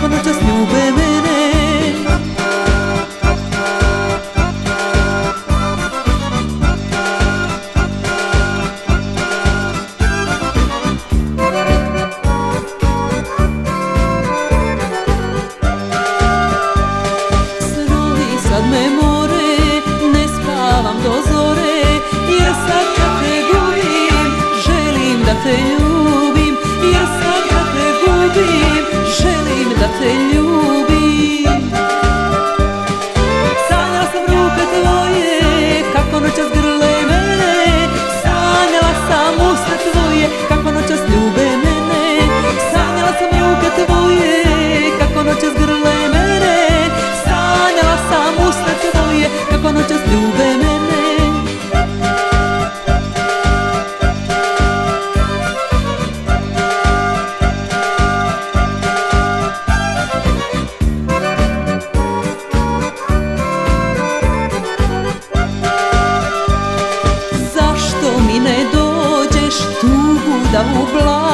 kako noćas ljube mene. Sad me more, ne spavam do zore, jer sad kad te gubim, želim da te ljubim. Jer sad kad te gubim, želim da te ljubim. Sanjala sam ruke tvoje, kako noćas grle mene. Sanjala sam usta tvoje, kako noćas ljube mene. Sanjala sam ruke tvoje, kako noćas grle mene. Sanjala sam usta tvoje, kako noćas ljube mene. Zašto mi ne dođeš tugu da ublažiš?